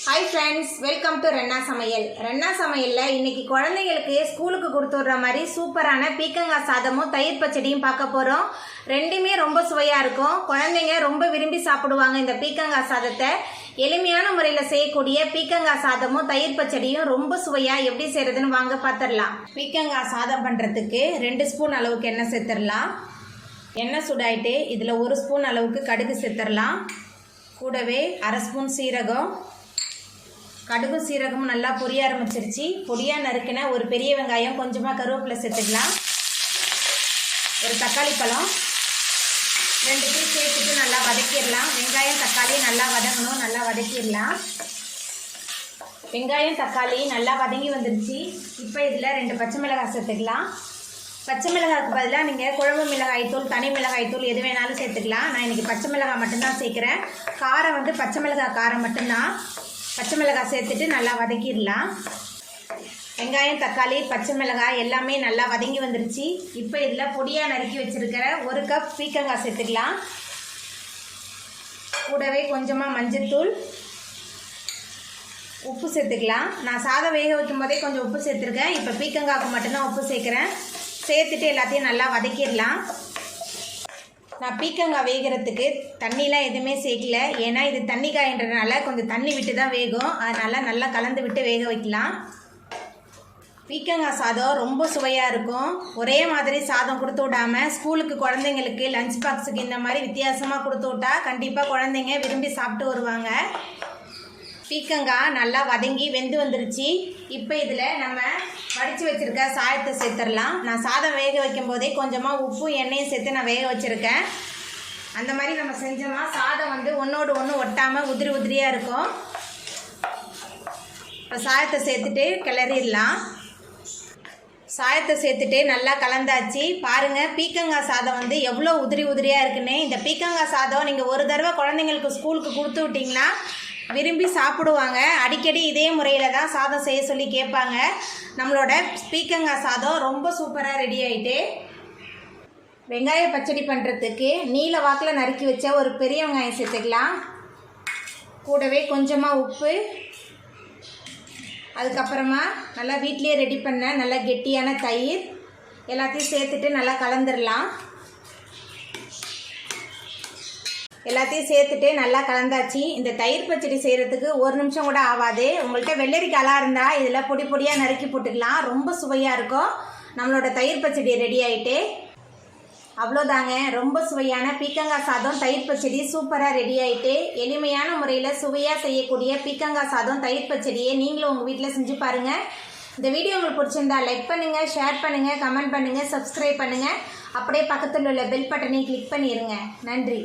Hi friends welcome to रेन्ना समयल रेन्ना समयल इनकी குழந்தைகளுக்கு ஸ்கூலுக்கு கொடுத்து விடுற மாதிரி சூப்பரான பீக்கங்காய் சாதமும் தயிர் பச்சடியும் பார்க்க போறோம். ரெண்டுமே ரொம்ப சுவையா இருக்கும். குழந்தைங்க ரொம்ப விரும்பி சாப்பிடுவாங்க. இந்த பீக்கங்காய் சாதத்தை எளிமையான முறையில் செய்யக்கூடிய பீக்கங்காய் சாதமும் தயிர் பச்சடியும் ரொம்ப சுவையா எப்படி செய்யறதுன்னு வாங்க பார்த்துடலாம். பீக்கங்காய் சாதம் பண்றதுக்கு 2 ஸ்பூன் அளவுக்கு எண்ணெய் சேர்த்துடலாம். எண்ணெய் சூடாயிட்டு இதில் 1 ஸ்பூன் அளவுக்கு கடுகு சேர்த்துடலாம். கூடவே 1/2 ஸ்பூன் சீரகம், கடுகு சீரகம் நல்லா பொரிய ஆரம்பிச்சிருச்சு. பொடியாக நறுக்கின ஒரு பெரிய வெங்காயம், கொஞ்சமாக கருவேப்பிலை சேர்த்துக்கலாம். ஒரு தக்காளி பழம் 2 பீஸ் சேர்த்துட்டு நல்லா வதக்கிடலாம். வெங்காயம் தக்காளி நல்லா வதங்கணும், நல்லா வதக்கிடலாம். வெங்காயம் தக்காளி நல்லா வதங்கி வந்துருச்சு. இப்போ இதில் 2 பச்சை மிளகாய் சேர்த்துக்கலாம். பச்சை மிளகாய்க்கு பதிலாக நீங்கள் குழம்பு மிளகாய் தூள், தனி மிளகாய் தூள் எது வேணாலும் சேர்த்துக்கலாம். நான் இன்றைக்கி பச்சை மிளகாய் மட்டும்தான் சேர்க்குறேன். காரம் பச்சை மிளகாய் காரம் மட்டும்தான். பச்சை மிளகாய் சேர்த்துட்டு நல்லா வதக்கிடலாம். வெங்காயம் தக்காளி பச்சை மிளகாய் எல்லாமே நல்லா வதங்கி வந்துருச்சு. இப்போ இதில் பொடியாக நறுக்கி வச்சுருக்கிற 1 கப் பீக்கங்காய் சேர்த்துக்கலாம். கூடவே கொஞ்சமாக மஞ்சள்தூள், உப்பு சேர்த்துக்கலாம். நான் சாதம் வேக வைக்கும் போதே கொஞ்சம் உப்பு சேர்த்துருக்கேன். இப்போ பீக்கங்காய்க்கு மட்டும்தான் உப்பு சேர்க்குறேன். சேர்த்துட்டு எல்லாத்தையும் நல்லா வதக்கிடலாம். நான் பீக்கங்காய் வேகிறதுக்கு தண்ணிலாம் எதுவுமே சேர்க்கல. ஏன்னா இது தண்ணி காயின்றதுனால கொஞ்சம் தண்ணி விட்டு தான் வேகும். அதனால் நல்லா கலந்து விட்டு வேக வைக்கலாம். பீக்கங்காய் சாதம் ரொம்ப சுவையாக இருக்கும். ஒரே மாதிரி சாதம் கொடுத்து விடாமல் ஸ்கூலுக்கு குழந்தைங்களுக்கு லஞ்ச் பாக்ஸுக்கு இந்த மாதிரி வித்தியாசமாக கொடுத்து விட்டா கண்டிப்பாக குழந்தைங்க விரும்பி சாப்பிட்டு வருவாங்க. பீக்கங்காய் நல்லா வதங்கி வெந்து வந்துருச்சு. இப்போ இதில் நம்ம வடித்து வச்சுருக்க சாதத்தை சேர்த்துடலாம். நான் சாதம் வேக வைக்கும் போதே கொஞ்சமாக உப்பு எண்ணெயும் சேர்த்து நான் வேக வச்சுருக்கேன். அந்த மாதிரி நம்ம செஞ்சோம்னா சாதம் ஒன்றோடு ஒன்று ஒட்டாமல் உதிரி உதிரியாக இருக்கும். இப்போ சாதத்தை சேர்த்துட்டு கிளறிடலாம். சாதத்தை சேர்த்துட்டு நல்லா கலந்தாச்சு. பாருங்கள் பீக்கங்காய் சாதம் எவ்வளோ உதிரி உதிரியாக இருக்குன்னு. இந்த பீக்கங்காய் சாதம் நீங்கள் ஒரு தடவை குழந்தைங்களுக்கு ஸ்கூலுக்கு கொடுத்து விட்டிங்கன்னா விரும்பி சாப்பிடுவாங்க. அடிக்கடி இதே முறையில் தான் சாதம் செய்ய சொல்லி கேட்பாங்க. நம்மளோட பீக்கங்காய் சாதம் ரொம்ப சூப்பராக ரெடி ஆகிட்டு. வெங்காய பச்சடி பண்ணுறதுக்கு நீல வாக்கில் நறுக்கி வச்ச ஒரு பெரிய வெங்காயம் சேர்த்துக்கலாம். கூடவே கொஞ்சமாக உப்பு, அதுக்கப்புறமா நல்லா வீட்டிலேயே ரெடி பண்ண நல்லா கெட்டியான தயிர் எல்லாத்தையும் சேர்த்துட்டு நல்லா கலந்துடலாம். எல்லாத்தையும் சேர்த்துட்டு நல்லா கலந்தாச்சு. இந்த தயிர் பச்சடி செய்கிறதுக்கு 1 நிமிஷம் கூட ஆகாது. உங்கள்கிட்ட வெள்ளரிக்காய் இருந்தால் இதில் பொடி பொடியாக நறுக்கி போட்டுக்கலாம். ரொம்ப சுவையாக இருக்கும். நம்மளோட தயிர் பச்சடி ரெடி ஆகிட்டு. அவ்வளோதாங்க, ரொம்ப சுவையான பீக்கங்காய் சாதம் தயிர் பச்சடி சூப்பராக ரெடி ஆகிட்டு. எளிமையான முறையில் சுவையாக செய்யக்கூடிய பீக்கங்காய் சாதம் தயிர் பச்சடியை நீங்களும் உங்கள் வீட்டில் செஞ்சு பாருங்கள். இந்த வீடியோ உங்களுக்கு பிடிச்சிருந்தா லைக் பண்ணுங்கள், ஷேர் பண்ணுங்கள், கமெண்ட் பண்ணுங்கள், சப்ஸ்கிரைப் பண்ணுங்கள். அப்படியே பக்கத்தில் உள்ள பெல் பட்டனையும் கிளிக் பண்ணிடுங்க. நன்றி.